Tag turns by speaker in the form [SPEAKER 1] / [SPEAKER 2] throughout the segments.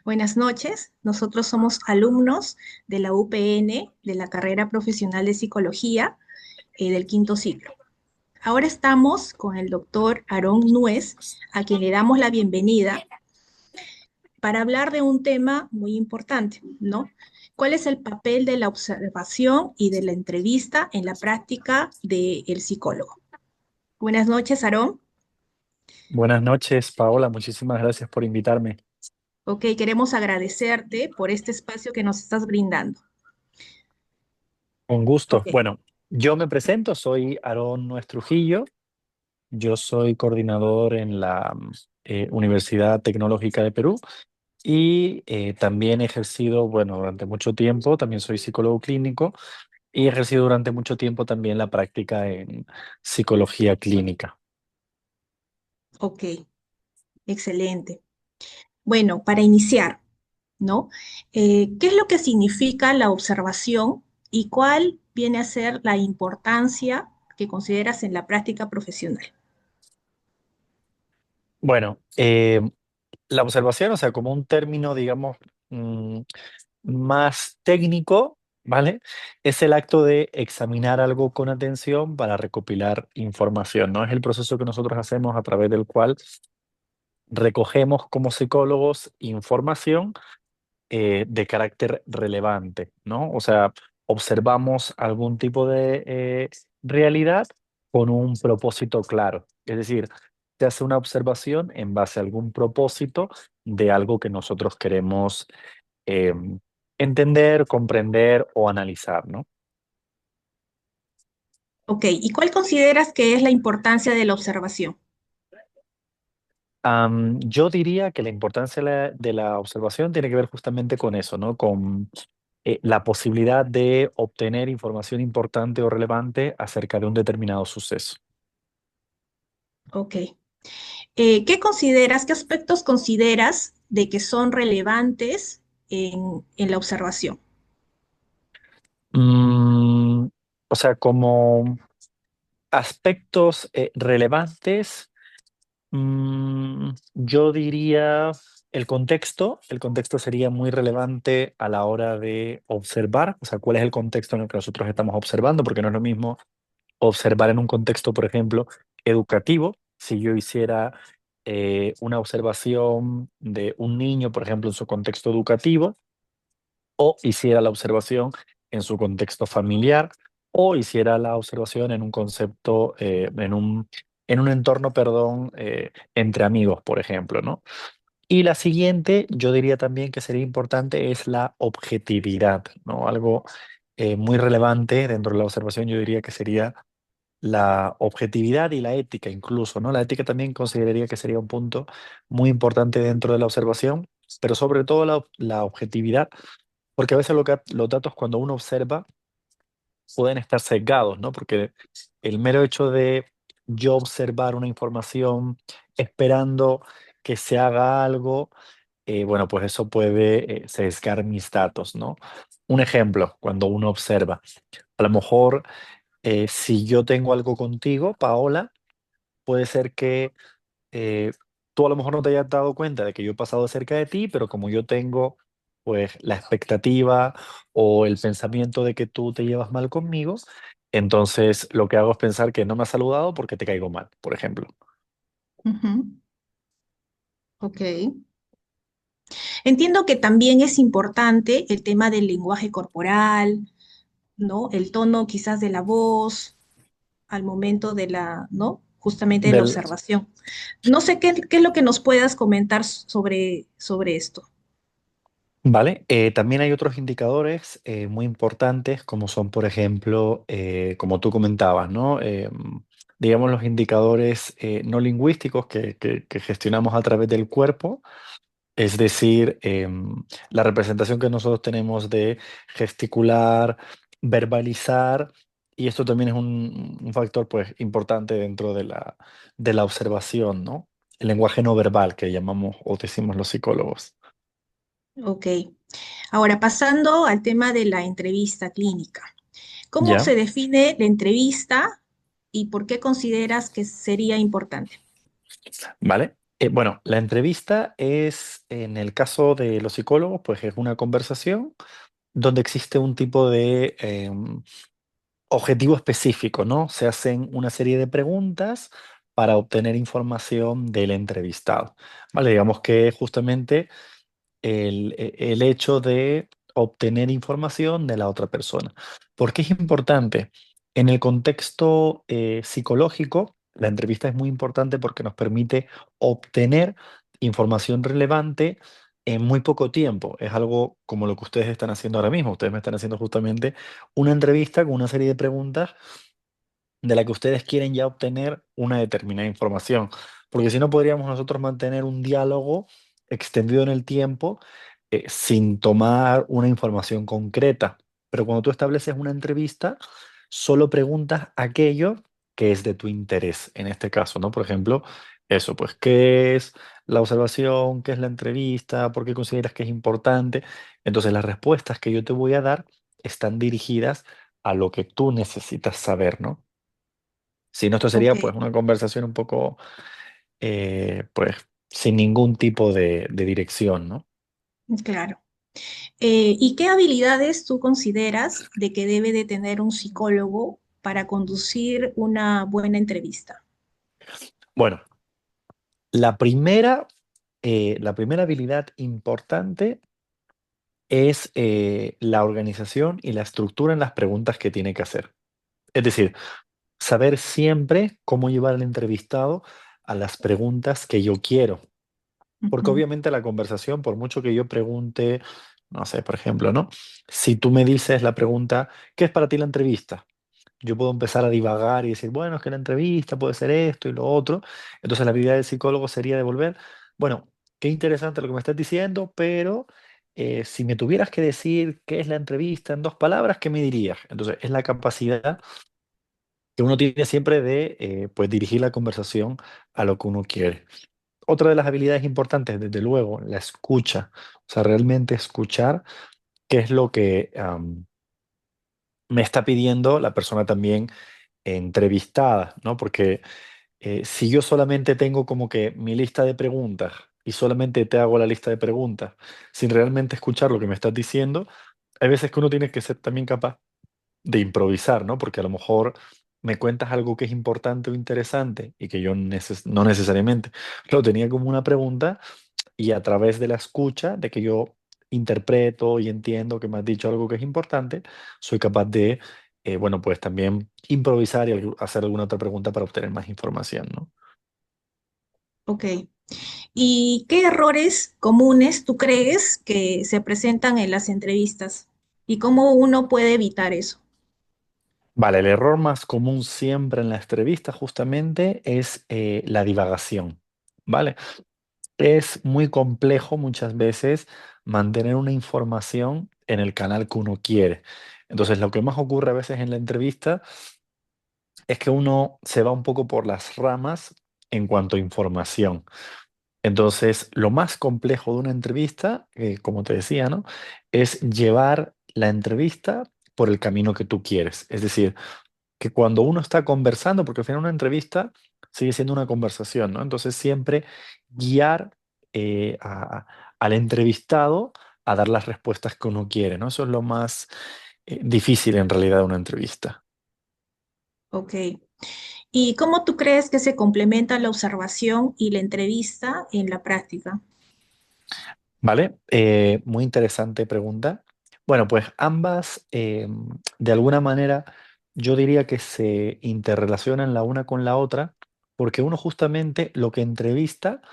[SPEAKER 1] Buenas noches, nosotros somos alumnos de la UPN, de la carrera profesional de psicología del quinto ciclo. Ahora estamos con el doctor Aarón Nuez, a quien le damos la bienvenida para hablar de un tema muy importante, ¿no? ¿Cuál es el papel de la observación y de la entrevista en la práctica del psicólogo? Buenas noches, Aarón.
[SPEAKER 2] Buenas noches, Paola. Muchísimas gracias por invitarme.
[SPEAKER 1] Ok, queremos agradecerte por este espacio que nos estás brindando.
[SPEAKER 2] Con gusto.
[SPEAKER 1] Ok,
[SPEAKER 2] Bueno, yo me presento, soy Aarón Nuez Trujillo. Yo soy coordinador en la Universidad Tecnológica de Perú y también he ejercido, bueno, durante mucho tiempo, también soy psicólogo clínico y he ejercido durante mucho tiempo también la práctica en psicología clínica.
[SPEAKER 1] ok, excelente. Bueno, para iniciar, ¿no? ¿Qué es lo que significa la observación y cuál viene a ser la importancia que consideras en la práctica profesional?
[SPEAKER 2] Bueno, la observación, o sea, como un término, digamos, mm, más técnico, ¿vale? Es el acto de examinar algo con atención para recopilar información, ¿no? Es el proceso que nosotros hacemos a través del cual recogemos como psicólogos información de carácter relevante, ¿no? O sea, observamos algún tipo de realidad con un propósito claro. Es decir, se hace una observación en base a algún propósito de algo que nosotros queremos eh, entender, comprender o analizar, ¿no?
[SPEAKER 1] Ok, ¿y cuál consideras que es la importancia de la observación?
[SPEAKER 2] Yo diría que la importancia de la observación tiene que ver justamente con eso, ¿no? Con la posibilidad de obtener información importante o relevante acerca de un determinado suceso.
[SPEAKER 1] Ok. ¿Qué aspectos consideras de que son relevantes en la observación?
[SPEAKER 2] Mm, o sea, como aspectos relevantes, yo diría el contexto sería muy relevante a la hora de observar, o sea, cuál es el contexto en el que nosotros estamos observando, porque no es lo mismo observar en un contexto, por ejemplo, educativo. Si yo hiciera una observación de un niño, por ejemplo, en su contexto educativo, o hiciera la observación en su contexto familiar, o hiciera la observación en un concepto, en un entorno, perdón, entre amigos, por ejemplo, ¿no? Y la siguiente, yo diría también que sería importante, es la objetividad, ¿no? Algo muy relevante dentro de la observación, yo diría que sería la objetividad y la ética incluso, ¿no? La ética también consideraría que sería un punto muy importante dentro de la observación, pero sobre todo la objetividad, porque a veces los datos cuando uno observa pueden estar sesgados, ¿no? Porque el mero hecho de yo observar una información esperando que se haga algo, bueno, pues eso puede sesgar mis datos, ¿no? Un ejemplo, cuando uno observa, a lo mejor si yo tengo algo contigo, Paola, puede ser que tú a lo mejor no te hayas dado cuenta de que yo he pasado cerca de ti, pero como yo tengo pues la expectativa o el pensamiento de que tú te llevas mal conmigo, entonces lo que hago es pensar que no me has saludado porque te caigo mal, por ejemplo.
[SPEAKER 1] Ujú, ok. Entiendo que también es importante el tema del lenguaje corporal, ¿no? El tono quizás de la voz al momento de la, ¿no? Justamente de la
[SPEAKER 2] Del,
[SPEAKER 1] observación. No sé qué es lo que nos puedas comentar sobre esto.
[SPEAKER 2] vale, también hay otros indicadores muy importantes, como son, por ejemplo, como tú comentabas, ¿no? Digamos los indicadores no lingüísticos que gestionamos a través del cuerpo. Es decir, la representación que nosotros tenemos de gesticular, verbalizar, y esto también es un factor pues, importante dentro de la observación, ¿no? El lenguaje no verbal que llamamos o decimos los psicólogos.
[SPEAKER 1] Ok. Ahora, pasando al tema de la entrevista clínica. ¿Cómo
[SPEAKER 2] ¿Ya?
[SPEAKER 1] se define la entrevista y por qué consideras que sería importante?
[SPEAKER 2] ¿Vale? Bueno, la entrevista es, en el caso de los psicólogos, pues es una conversación donde existe un tipo de objetivo específico, ¿no? Se hacen una serie de preguntas para obtener información del entrevistado, ¿vale? Digamos que justamente el hecho de obtener información de la otra persona. ¿Por qué es importante? En el contexto psicológico, la entrevista es muy importante porque nos permite obtener información relevante en muy poco tiempo. Es algo como lo que ustedes están haciendo ahora mismo. Ustedes me están haciendo justamente una entrevista con una serie de preguntas de la que ustedes quieren ya obtener una determinada información. Porque si no, podríamos nosotros mantener un diálogo extendido en el tiempo sin tomar una información concreta. Pero cuando tú estableces una entrevista, solo preguntas aquello que es de tu interés, en este caso, ¿no? Por ejemplo, eso, pues, ¿qué es la observación? ¿Qué es la entrevista? ¿Por qué consideras que es importante? Entonces, las respuestas que yo te voy a dar están dirigidas a lo que tú necesitas saber, ¿no? Si no, esto
[SPEAKER 1] Ok,
[SPEAKER 2] sería pues una conversación un poco, pues, sin ningún tipo de dirección, ¿no?
[SPEAKER 1] claro. ¿Y qué habilidades tú consideras de que debe de tener un psicólogo para conducir una buena entrevista?
[SPEAKER 2] Bueno, la primera habilidad importante es la organización y la estructura en las preguntas que tiene que hacer. Es decir, saber siempre cómo llevar al entrevistado a las preguntas que yo quiero. Porque
[SPEAKER 1] Ujú.
[SPEAKER 2] obviamente la conversación, por mucho que yo pregunte, no sé, por ejemplo, ¿no? Si tú me dices la pregunta, ¿qué es para ti la entrevista? Yo puedo empezar a divagar y decir, bueno, es que la entrevista puede ser esto y lo otro. Entonces la habilidad del psicólogo sería devolver, bueno, qué interesante lo que me estás diciendo, pero si me tuvieras que decir qué es la entrevista en dos palabras, ¿qué me dirías? Entonces es la capacidad que uno tiene siempre de pues dirigir la conversación a lo que uno quiere. Otra de las habilidades importantes, desde luego, la escucha. O sea, realmente escuchar qué es lo que me está pidiendo la persona también entrevistada, ¿no? Porque si yo solamente tengo como que mi lista de preguntas y solamente te hago la lista de preguntas sin realmente escuchar lo que me estás diciendo, hay veces que uno tiene que ser también capaz de improvisar, ¿no? Porque a lo mejor me cuentas algo que es importante o interesante y que yo no necesariamente lo tenía como una pregunta y a través de la escucha, de que yo interpreto y entiendo que me has dicho algo que es importante, soy capaz de, bueno, pues también improvisar y hacer alguna otra pregunta para obtener más información, ¿no?
[SPEAKER 1] Ok. ¿Y qué errores comunes tú crees que se presentan en las entrevistas? ¿Y cómo uno puede evitar eso?
[SPEAKER 2] Vale, el error más común siempre en la entrevista justamente es la divagación, ¿vale? Es muy complejo muchas veces mantener una información en el canal que uno quiere. Entonces, lo que más ocurre a veces en la entrevista es que uno se va un poco por las ramas en cuanto a información. Entonces, lo más complejo de una entrevista, como te decía, ¿no? Es llevar la entrevista por el camino que tú quieres. Es decir, que cuando uno está conversando, porque al final una entrevista sigue siendo una conversación, ¿no? Entonces siempre guiar al entrevistado a dar las respuestas que uno quiere, ¿no? Eso es lo más difícil en realidad de una entrevista.
[SPEAKER 1] Ok. ¿Y cómo tú crees que se complementa la observación y la entrevista en la práctica?
[SPEAKER 2] ¿Vale? Muy interesante pregunta. Bueno, pues ambas, de alguna manera, yo diría que se interrelacionan la una con la otra, porque uno justamente lo que entrevista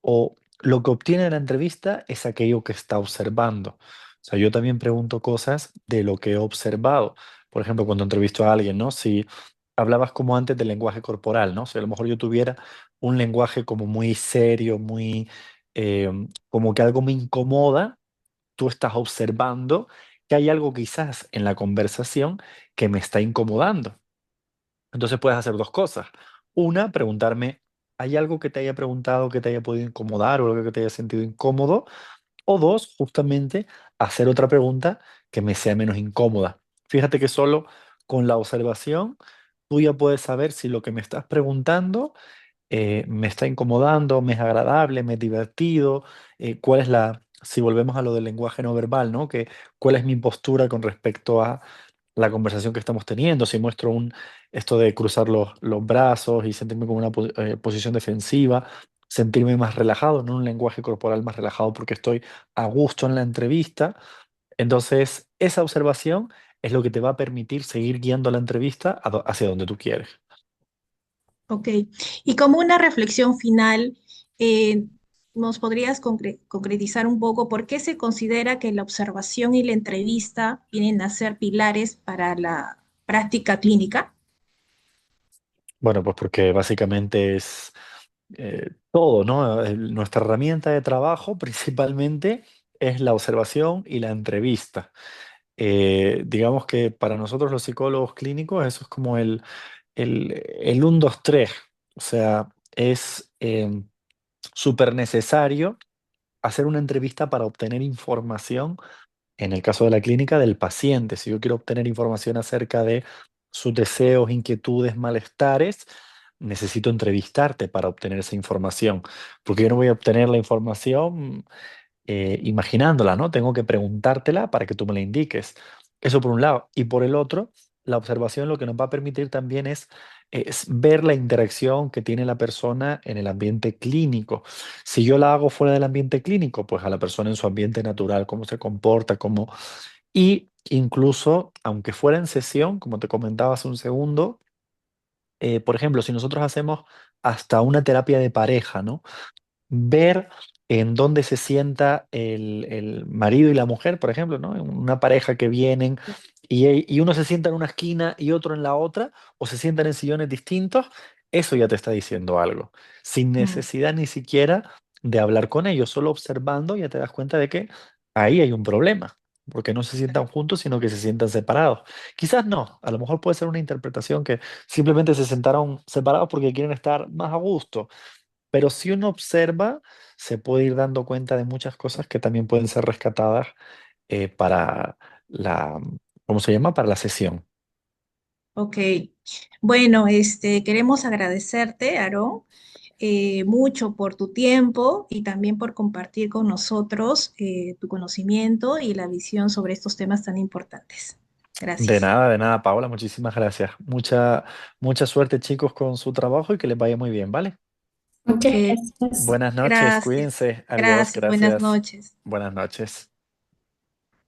[SPEAKER 2] o lo que obtiene de la entrevista es aquello que está observando. O sea, yo también pregunto cosas de lo que he observado. Por ejemplo, cuando entrevisto a alguien, ¿no? Si hablabas como antes del lenguaje corporal, ¿no? Si a lo mejor yo tuviera un lenguaje como muy serio, muy como que algo me incomoda, tú estás observando que hay algo quizás en la conversación que me está incomodando. Entonces puedes hacer dos cosas. Una, preguntarme, ¿hay algo que te haya preguntado que te haya podido incomodar o algo que te haya sentido incómodo? O dos, justamente, hacer otra pregunta que me sea menos incómoda. Fíjate que solo con la observación tú ya puedes saber si lo que me estás preguntando me está incomodando, me es agradable, me es divertido, cuál es si volvemos a lo del lenguaje no verbal, ¿no? Cuál es mi postura con respecto a la conversación que estamos teniendo, si muestro esto de cruzar los brazos y sentirme como una posición defensiva, sentirme más relajado, no un lenguaje corporal más relajado porque estoy a gusto en la entrevista. Entonces, esa observación es lo que te va a permitir seguir guiando la entrevista hacia donde tú quieres.
[SPEAKER 1] Ok. Y como una reflexión final, eh, ¿nos podrías concretizar un poco por qué se considera que la observación y la entrevista vienen a ser pilares para la práctica clínica?
[SPEAKER 2] Bueno, pues porque básicamente es todo, ¿no? Nuestra herramienta de trabajo principalmente es la observación y la entrevista. Digamos que para nosotros los psicólogos clínicos eso es como el 1, 2, 3. O sea, es súper necesario hacer una entrevista para obtener información, en el caso de la clínica, del paciente. Si yo quiero obtener información acerca de sus deseos, inquietudes, malestares, necesito entrevistarte para obtener esa información, porque yo no voy a obtener la información imaginándola, ¿no? Tengo que preguntártela para que tú me la indiques. Eso por un lado. Y por el otro, la observación lo que nos va a permitir también es ver la interacción que tiene la persona en el ambiente clínico. Si yo la hago fuera del ambiente clínico, pues a la persona en su ambiente natural, cómo se comporta, cómo... Y incluso, aunque fuera en sesión, como te comentaba hace un segundo, por ejemplo, si nosotros hacemos hasta una terapia de pareja, ¿no? Ver en dónde se sienta el marido y la mujer, por ejemplo, ¿no? En una pareja que vienen y uno se sienta en una esquina y otro en la otra, o se sientan en sillones distintos, eso ya te está diciendo algo, sin
[SPEAKER 1] Mm.
[SPEAKER 2] necesidad ni siquiera de hablar con ellos, solo observando ya te das cuenta de que ahí hay un problema, porque no se sientan juntos, sino que se sientan separados. Quizás no, a lo mejor puede ser una interpretación que simplemente se sentaron separados porque quieren estar más a gusto, pero si uno observa, se puede ir dando cuenta de muchas cosas que también pueden ser rescatadas para la, ¿cómo se llama? Para la sesión.
[SPEAKER 1] Ok. Bueno, queremos agradecerte, Aarón, mucho por tu tiempo y también por compartir con nosotros tu conocimiento y la visión sobre estos temas tan importantes. Gracias.
[SPEAKER 2] De nada, Paola, muchísimas gracias. Mucha suerte, chicos, con su trabajo y que les vaya muy bien, ¿vale?
[SPEAKER 3] Muchas
[SPEAKER 1] Ok,
[SPEAKER 3] gracias.
[SPEAKER 2] Buenas noches,
[SPEAKER 1] gracias.
[SPEAKER 2] cuídense. Adiós,
[SPEAKER 1] Gracias. Buenas
[SPEAKER 2] gracias.
[SPEAKER 1] noches.
[SPEAKER 2] Buenas noches.